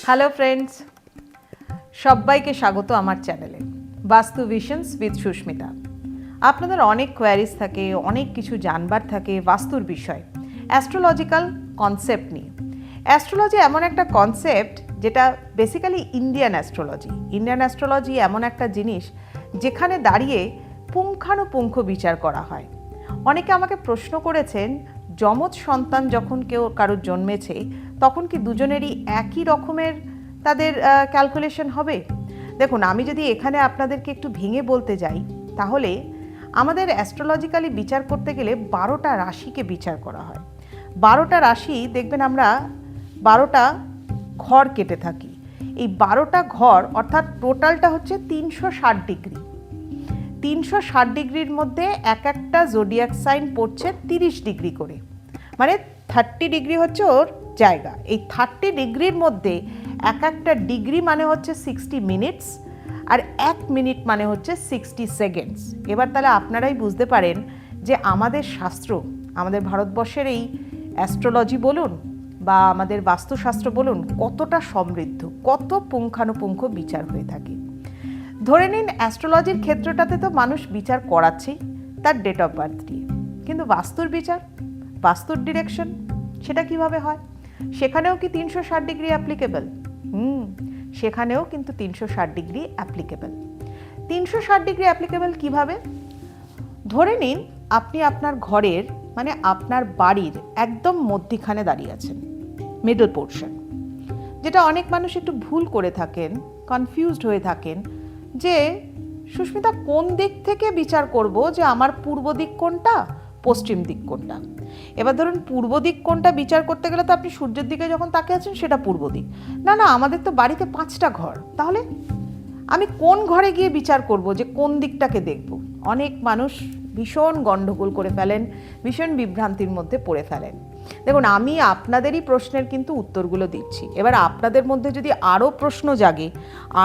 Hello friends, সবাইকে স্বাগত আমার চ্যানেলে বাস্তু ভিশনস উইথ সুস্মিতা। আপনাদের অনেক কোয়ারিজ থাকে, অনেক কিছু জানবার থাকে বাস্তুর বিষয়, অ্যাস্ট্রোলজিক্যাল কনসেপ্ট নিয়ে। অ্যাস্ট্রোলজি এমন একটা কনসেপ্ট যেটা বেসিক্যালি ইন্ডিয়ান অ্যাস্ট্রোলজি এমন একটা জিনিস যেখানে দাঁড়িয়ে পুঙ্খানুপুঙ্খ বিচার করা হয়। অনেকে আমাকে প্রশ্ন করেছেন, যমজ সন্তান যখন কেউ কারোর জন্মেছে তখন কি দুজনেরই একই রকমের তাদের ক্যালকুলেশন হবে? দেখুন, আমি যদি এখানে আপনাদেরকে একটু ভেঙে বলতে যাই, তাহলে আমাদের অ্যাস্ট্রোলজিক্যালি বিচার করতে গেলে 12টা রাশিকে বিচার করা হয়। 12টা রাশি দেখবেন আমরা 12টা ঘর কেটে থাকি। এই 12টা ঘর অর্থাৎ টোটালটা হচ্ছে 360 ডিগ্রি। 360 ডিগ্রির মধ্যে এক একটা জোডিয়াক সাইন পড়ছে 30 ডিগ্রি করে, মানে 30 ডিগ্রি হচ্ছে ওর জায়গা। এই 30 ডিগ্রির মধ্যে এক একটা ডিগ্রি মানে হচ্ছে 60 মিনিটস, আর 1 মিনিট মানে হচ্ছে 60 সেকেন্ডস। এবার তাহলে আপনারাই বুঝতে পারেন যে আমাদের শাস্ত্র, আমাদের ভারতবর্ষের এই অ্যাস্ট্রোলজি বলুন বা আমাদের বাস্তুশাস্ত্র বলুন, কতটা সমৃদ্ধ, কত পুঙ্খানুপুঙ্খ বিচার হয়ে থাকে। ধরে নিন অ্যাস্ট্রোলজির ক্ষেত্রটাতে তো মানুষ বিচার করাচ্ছেই তার ডেট অফ বার্থ দিয়ে, কিন্তু বাস্তুর বিচার, বাস্তুর ডিরেকশন, সেটা কিভাবে হয়? সেখানেও কি 360 ডিগ্রি অ্যাপ্লিকেবল? সেখানেও কিন্তু 360 ডিগ্রি অ্যাপ্লিকেবল। 360 ডিগ্রি অ্যাপ্লিকেবল কিভাবে? ধরে নিন আপনি আপনার ঘরের, মানে আপনার বাড়ির একদম মধ্যিখানে দাঁড়িয়ে আছেন, মিডল পোর্শন। যেটা অনেক মানুষ একটু ভুল করে থাকেন, কনফিউজড হয়ে থাকেন যে সুস্মিতা কোন দিক থেকে বিচার করব, যে আমার পূর্ব দিক কোনটা, পশ্চিম দিক কোনটা। এবার ধরুন পূর্ব দিক কোনটা বিচার করতে গেলে তো আপনি সূর্যের দিকে যখন তাকিয়ে আছেন সেটা পূর্ব দিক। না, আমাদের তো বাড়িতে 5টা ঘর, তাহলে আমি কোন ঘরে গিয়ে বিচার করব, যে কোন দিকটাকে দেখব? অনেক মানুষ ভীষণ গণ্ডগোল করে ফেলেন, ভীষণ বিভ্রান্তির মধ্যে পড়ে ফেলেন। দেখুন, আমি আপনাদেরই প্রশ্নের কিন্তু উত্তরগুলো দিচ্ছি। এবার আপনাদের মধ্যে যদি আরও প্রশ্ন জাগে,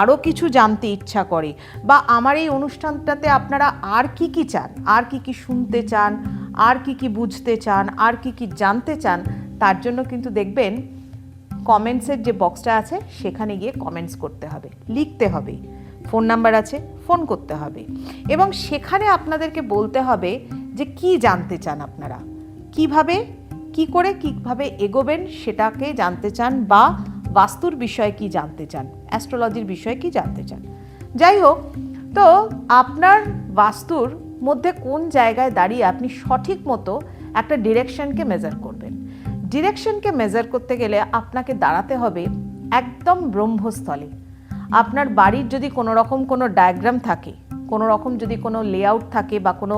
আরও কিছু জানতে ইচ্ছা করে, বা আমার এই অনুষ্ঠানটাতে আপনারা আর কি কি চান, আর কি কি শুনতে চান, আর কি কি বুঝতে চান, আর কি কি জানতে চান, তার জন্য কিন্তু দেখবেন কমেন্টসের যে বক্সটা আছে সেখানে গিয়ে কমেন্টস করতে হবে, লিখতে হবে। ফোন নাম্বার আছে, ফোন করতে হবে, এবং সেখানে আপনাদেরকে বলতে হবে যে কি জানতে চান আপনারা, কিভাবে এগোবেন সেটাকে জানতে চান, বা বাস্তুর বিষয়ে কি জানতে চান, অ্যাস্ট্রোলজির বিষয়ে কি জানতে চান। যাই হোক, তো আপনার বাস্তুর মধ্যে কোন জায়গায় দাঁড়িয়ে আপনি সঠিক মতো একটা ডিরেকশনকে মেজার করবেন। ডিরেকশনকে মেজার করতে গেলে আপনাকে দাঁড়াতে হবে একদম ব্রহ্মস্থলে। আপনার বাড়ির যদি কোনো রকম কোনো ডায়াগ্রাম থাকে, কোনো রকম যদি কোনো লেআউট থাকে, বা কোনো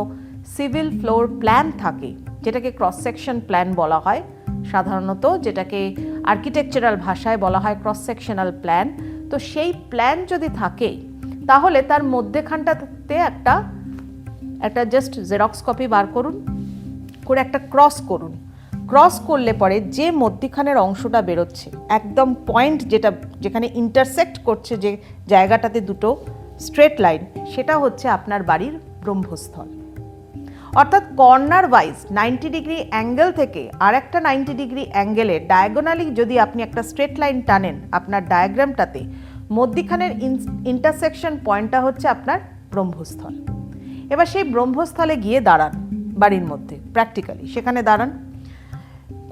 সিভিল ফ্লোর প্ল্যান থাকে, যেটাকে ক্রস সেকশন প্ল্যান বলা হয় সাধারণত, যেটাকে আর্কিটেকচারাল ভাষায় বলা হয় ক্রস সেকশনাল প্ল্যান, তো সেই প্ল্যান যদি থাকে তাহলে তার মধ্যেখানটাতে একটা জাস্ট জেরক্স কপি বার করুন, করে একটা ক্রস করুন। ক্রস করলে পরে যে মধ্যিখানের অংশটা বেরোচ্ছে, একদম পয়েন্ট যেখানে ইন্টারসেক্ট করছে, যে জায়গাটাতে দুটো স্ট্রেট লাইন, সেটা হচ্ছে আপনার বাড়ির ব্রহ্মস্থল। অর্থাৎ কর্নার ওয়াইজ 90 ডিগ্রি অ্যাঙ্গেল থেকে আর একটা 90 ডিগ্রি অ্যাঙ্গেলে ডায়াগোনালি যদি আপনি একটা স্ট্রেট লাইন টানেন আপনার ডায়াগ্রামটাতে, মধ্যিখানের ইন্টারসেকশন পয়েন্টটা হচ্ছে আপনার ব্রহ্মস্থল। এবার সেই ব্রহ্মস্থলে গিয়ে দাঁড়ান, বাড়ির মধ্যে প্র্যাকটিক্যালি সেখানে দাঁড়ান।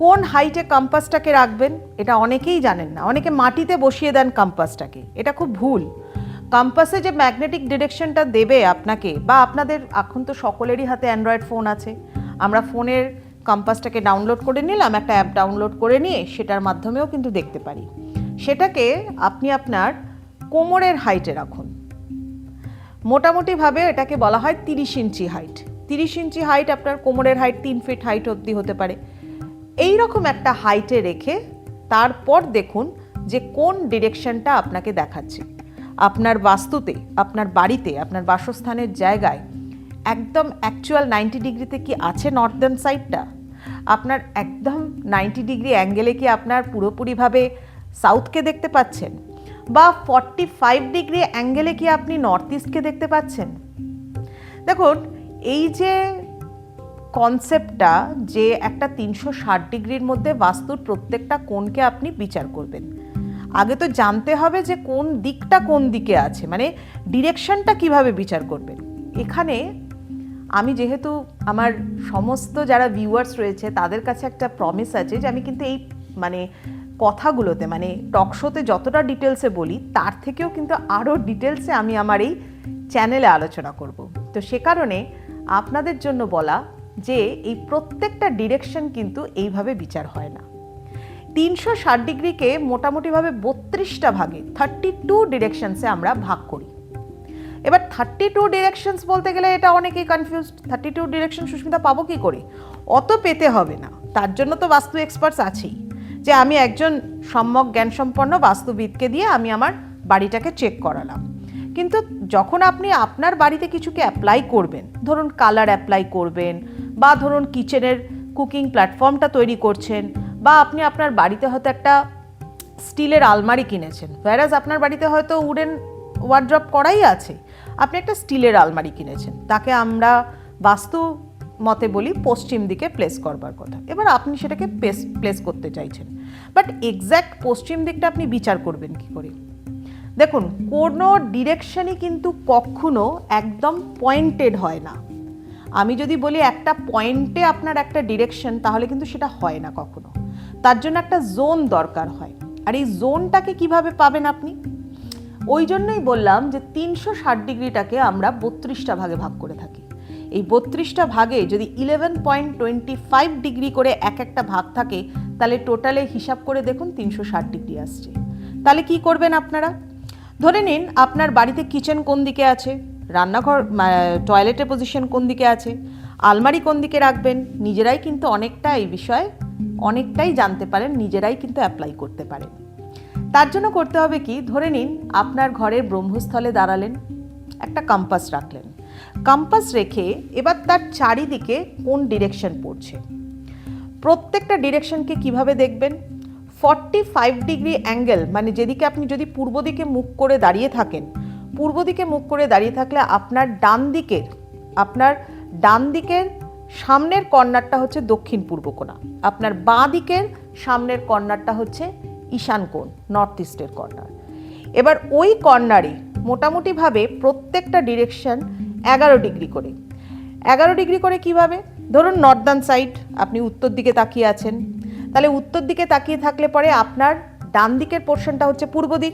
কোন হাইটে কম্পাসটাকে রাখবেন এটা অনেকেই জানেন না, অনেকে মাটিতে বসিয়ে দেন কম্পাসটাকে, এটা খুব ভুল। কম্পাসে যে ম্যাগনেটিক ডিরেকশনটা দেবে আপনাকে, বা আপনাদের এখন তো সকলেরই হাতে অ্যান্ড্রয়েড ফোন আছে, আমরা ফোনের কম্পাসটাকে ডাউনলোড করে নিলাম, একটা অ্যাপ ডাউনলোড করে নিয়ে সেটার মাধ্যমেও কিন্তু দেখতে পারি। সেটাকে আপনি আপনার কোমরের হাইটে রাখুন। মোটামুটিভাবে এটাকে বলা হয় 30 ইঞ্চি হাইট। 30 ইঞ্চি হাইট আপনার কোমরের হাইট 3 ফিট হাইট অবধি হতে পারে। এই রকম একটা হাইটে রেখে তারপর দেখুন যে কোন ডিরেকশনটা আপনাকে দেখাচ্ছে। আপনার বাস্তুতে, আপনার বাড়িতে, আপনার বাসস্থানের জায়গায় একদম অ্যাকচুয়াল 90 ডিগ্রিতে কি আছে নর্দার্ন সাইডটা, আপনার একদম 90 ডিগ্রি অ্যাঙ্গেলে কি আপনার পুরোপুরিভাবে সাউথকে দেখতে পাচ্ছেন, বা 45 ডিগ্রি অ্যাঙ্গেলে কি আপনি নর্থ ইস্টকে দেখতে পাচ্ছেন। দেখুন, এই যে কনসেপ্টটা, যে একটা 360 ডিগ্রির মধ্যে বাস্তুর প্রত্যেকটা কোণকে আপনি বিচার করবেন, আগে তো জানতে হবে যে কোন দিকটা কোন দিকে আছে, মানে ডিরেকশনটা কিভাবে বিচার করবেন। এখানে আমি যেহেতু আমার সমস্ত যারা ভিউয়ার্স রয়েছে তাদের কাছে একটা প্রমিস আছে যে আমি কিন্তু এই মানে কথাগুলোতে, মানে টক শোতে যতটা ডিটেলসে বলি তার থেকেও কিন্তু আরও ডিটেলসে আমি আমার এই চ্যানেলে আলোচনা করব। তো সে কারণে আপনাদের জন্য বলা যে এই প্রত্যেকটা ডিরেকশন কিন্তু এইভাবে বিচার হয় না। 360 ডিগ্রিকে মোটামুটিভাবে 32টা ভাগে 32 ডিরেকশনসে আমরা ভাগ করি। এবার 32 ডিরেকশনস বলতে গেলে এটা অনেকেই কনফিউজড, 32 ডিরেকশন সুস্মিতা পাবো কি করে? অত পেতে হবে না, তার জন্য তো বাস্তু এক্সপার্টস আছেই, যে আমি একজন সম্যক জ্ঞানসম্পন্ন বাস্তুবিদকে দিয়ে আমি আমার বাড়িটাকে চেক করালাম। কিন্তু যখন আপনি আপনার বাড়িতে কিছুকে অ্যাপ্লাই করবেন, ধরুন কালার অ্যাপ্লাই করবেন, বা ধরুন কিচেনের কুকিং প্ল্যাটফর্মটা তৈরি করছেন, বা আপনি আপনার বাড়িতে হয়তো একটা স্টিলের আলমারি কিনেছেন, whereas আপনার বাড়িতে হয়তো উডেন ওয়ার্ড্রপ করাই আছে, আপনি একটা স্টিলের আলমারি কিনেছেন, তাকে আমরা বাস্তু মতে বলি পশ্চিম দিকে প্লেস করবার কথা। এবার আপনি সেটাকে প্লেস করতে চাইছেন, বাট এক্স্যাক্ট পশ্চিম দিকটা আপনি বিচার করবেন কি করে? দেখুন, কোনো ডিরেকশনই কিন্তু কখনো একদম পয়েন্টেড হয় না। আমি যদি বলি একটা পয়েন্টে আপনার একটা ডিরেকশন, তাহলে কিন্তু সেটা হয় না কখনো। তার জন্য একটা জোন দরকার হয়, আর এই জোনটাকে কিভাবে পাবেন আপনি? ওই জন্যই বললাম যে 360 ডিগ্রিটাকে আমরা 32টা ভাগে ভাগ করে থাকি। এই 32টা ভাগে যদি 11.25 ডিগ্রি করে এক একটা ভাগ থাকে, তাহলে টোটালে হিসাব করে দেখুন 360 ডিগ্রি আসছে। তাহলে কি করবেন আপনারা? ধরে নিন আপনার বাড়িতে কিচেন কোন দিকে আছে, রান্নাঘর টয়লেটের পজিশন কোন দিকে আছে, আলমারি কোন দিকে রাখবেন, নিজেরাই কিন্তু অনেকটা এই বিষয়ে অনেকটাই জানতে পারেন, নিজেরাই কিন্তু অ্যাপ্লাই করতে পারেন। তার জন্য করতে হবে কি, ধরে নিন আপনার ঘরের ব্রহ্মস্থলে দাঁড়ালেন, একটা কম্পাস রাখলেন, কম্পাস রেখে এবার তার চারিদিকে কোন ডিরেকশন পড়ছে, প্রত্যেকটা ডিরেকশনকে কিভাবে দেখবেন? 45 ডিগ্রি অ্যাঙ্গেল, মানে যেদিকে আপনি যদি পূর্ব দিকে মুখ করে দাঁড়িয়ে থাকেন, পূর্ব দিকে মুখ করে দাঁড়িয়ে থাকলে আপনার ডান দিকের সামনের কর্নারটা হচ্ছে দক্ষিণ পূর্ব কোণা, আপনার বাঁ দিকের সামনের কর্নারটা হচ্ছে ঈশান কোণ, নর্থ ইস্টের কর্নার। এবার ওই কর্নারে মোটামুটিভাবে প্রত্যেকটা ডিরেকশন 11 ডিগ্রি করে। 11 ডিগ্রি করে কিভাবে? ধরুন নর্দার্ন সাইড, আপনি উত্তর দিকে তাকিয়ে আছেন, তাহলে উত্তর দিকে তাকিয়ে থাকলে পরে আপনার ডান দিকের পোর্শনটা হচ্ছে পূর্ব দিক,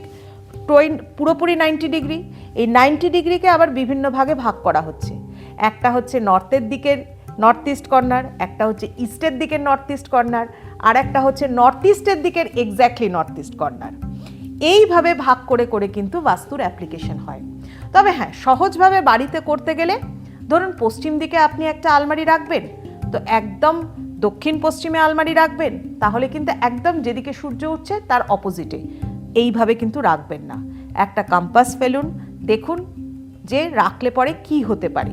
পুরোপুরি 90 ডিগ্রি। এই 90 ডিগ্রিকে আবার বিভিন্ন ভাগে ভাগ করা হচ্ছে, একটা হচ্ছে নর্থের দিকের নর্থ ইস্ট কর্নার, একটা হচ্ছে ইস্টের দিকের নর্থ ইস্ট কর্নার, আর একটা হচ্ছে নর্থ ইস্টের দিকের এক্স্যাক্টলি নর্থ ইস্ট কর্নার। এইভাবে ভাগ করে করে কিন্তু বাস্তুর অ্যাপ্লিকেশন হয়। তবে হ্যাঁ, সহজভাবে বাড়িতে করতে গেলে ধরুন পশ্চিম দিকে আপনি একটা আলমারি রাখবেন, তো একদম দক্ষিণ পশ্চিমে আলমারি রাখবেন, তাহলে কিন্তু একদম যেদিকে সূর্য উঠছে তার অপোজিটে এইভাবে কিন্তু রাখবেন না। একটা কম্পাস ফেলুন, দেখুন যে রাখলে পরে কি হতে পারে।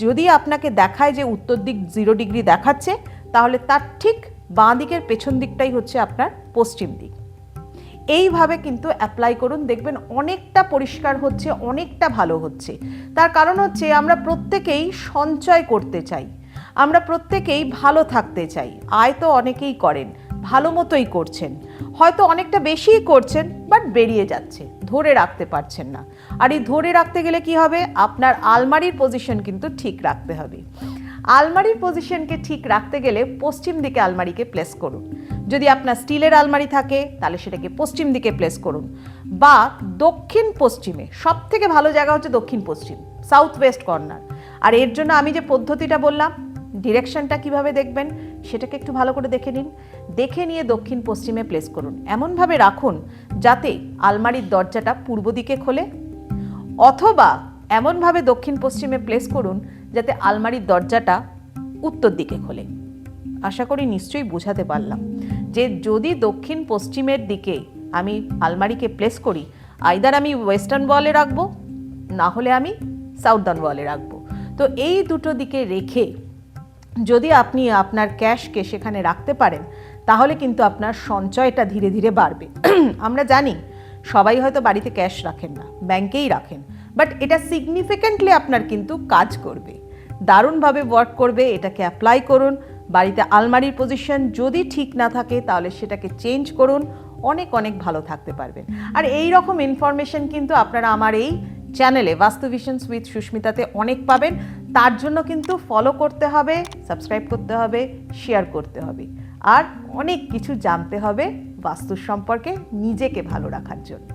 যদি আপনাকে দেখায় যে উত্তর দিক 0 ডিগ্রি দেখাচ্ছে, তাহলে তার ঠিক বাঁ দিকের পেছন দিকটাই হচ্ছে আপনার পশ্চিম দিক। এইভাবে কিন্তু অ্যাপ্লাই করুন, দেখবেন অনেকটা পরিষ্কার হচ্ছে, অনেকটা ভালো হচ্ছে। তার কারণ হচ্ছে আমরা প্রত্যেকেই সঞ্চয় করতে চাই, আমরা প্রত্যেকেই ভালো থাকতে চাই। আয় তো অনেকেই করেন, ভালো মতোই করছেন, হয়তো অনেকটা বেশিই করছেন, বাট বেরিয়ে যাচ্ছে, ধরে রাখতে পারছেন না। আর এই ধরে রাখতে গেলে কি হবে? আপনার আলমারির পজিশন কিন্তু ঠিক রাখতে হবে। আলমারির পজিশনকে ঠিক রাখতে গেলে পশ্চিম দিকে আলমারিকে প্লেস করুন। যদি আপনার স্টিলের আলমারি থাকে তাহলে সেটাকে পশ্চিম দিকে প্লেস করুন, বা দক্ষিণ পশ্চিমে। সব থেকে ভালো জায়গা হচ্ছে দক্ষিণ পশ্চিম, সাউথ ওয়েস্ট কর্নার। আর এর জন্য আমি যে পদ্ধতিটা বললাম, ডিরেকশনটা কিভাবে দেখবেন সেটাকে একটু ভালো করে দেখে নিন। দেখে নিয়ে দক্ষিণ পশ্চিমে প্লেস করুন, এমনভাবে রাখুন যাতে আলমারির দরজাটা পূর্ব দিকে খোলে, অথবা এমনভাবে দক্ষিণ পশ্চিমে প্লেস করুন যাতে আলমারির দরজাটা উত্তর দিকে খোলে। আশা করি নিশ্চয়ই বোঝাতে পারলাম যে যদি দক্ষিণ পশ্চিমের দিকে আমি আলমারিকে প্লেস করি, আইদার আমি ওয়েস্টার্ন ওয়ালে রাখবো, না হলে আমি সাউদার্ন ওয়ালে রাখবো। তো এই দুটো দিকে রেখে যদি আপনি আপনার ক্যাশকে সেখানে রাখতে পারেন, তাহলে কিন্তু আপনার সঞ্চয়টা ধীরে ধীরে বাড়বে। আমরা জানি সবাই হয়তো বাড়িতে ক্যাশ রাখেন না, ব্যাংকেই রাখেন, বাট এটা সিগনিফিক্যান্টলি আপনার কিন্তু কাজ করবে, দারুণভাবে ওয়ার্ক করবে। এটাকে অ্যাপ্লাই করুন। বাড়িতে আলমারির পজিশন যদি ঠিক না থাকে তাহলে সেটাকে চেঞ্জ করুন, অনেক অনেক ভালো থাকতে পারবেন। আর এই রকম ইনফরমেশন কিন্তু আপনারা আমার এই চ্যানেলে বাস্তু ভিশনস উইথ সুস্মিতাতে অনেক পাবেন। তার জন্য কিন্তু ফলো করতে হবে, সাবস্ক্রাইব করতে হবে, শেয়ার করতে হবে, আর অনেক কিছু জানতে হবে বাস্তুর সম্পর্কে নিজেকে ভালো রাখার জন্য।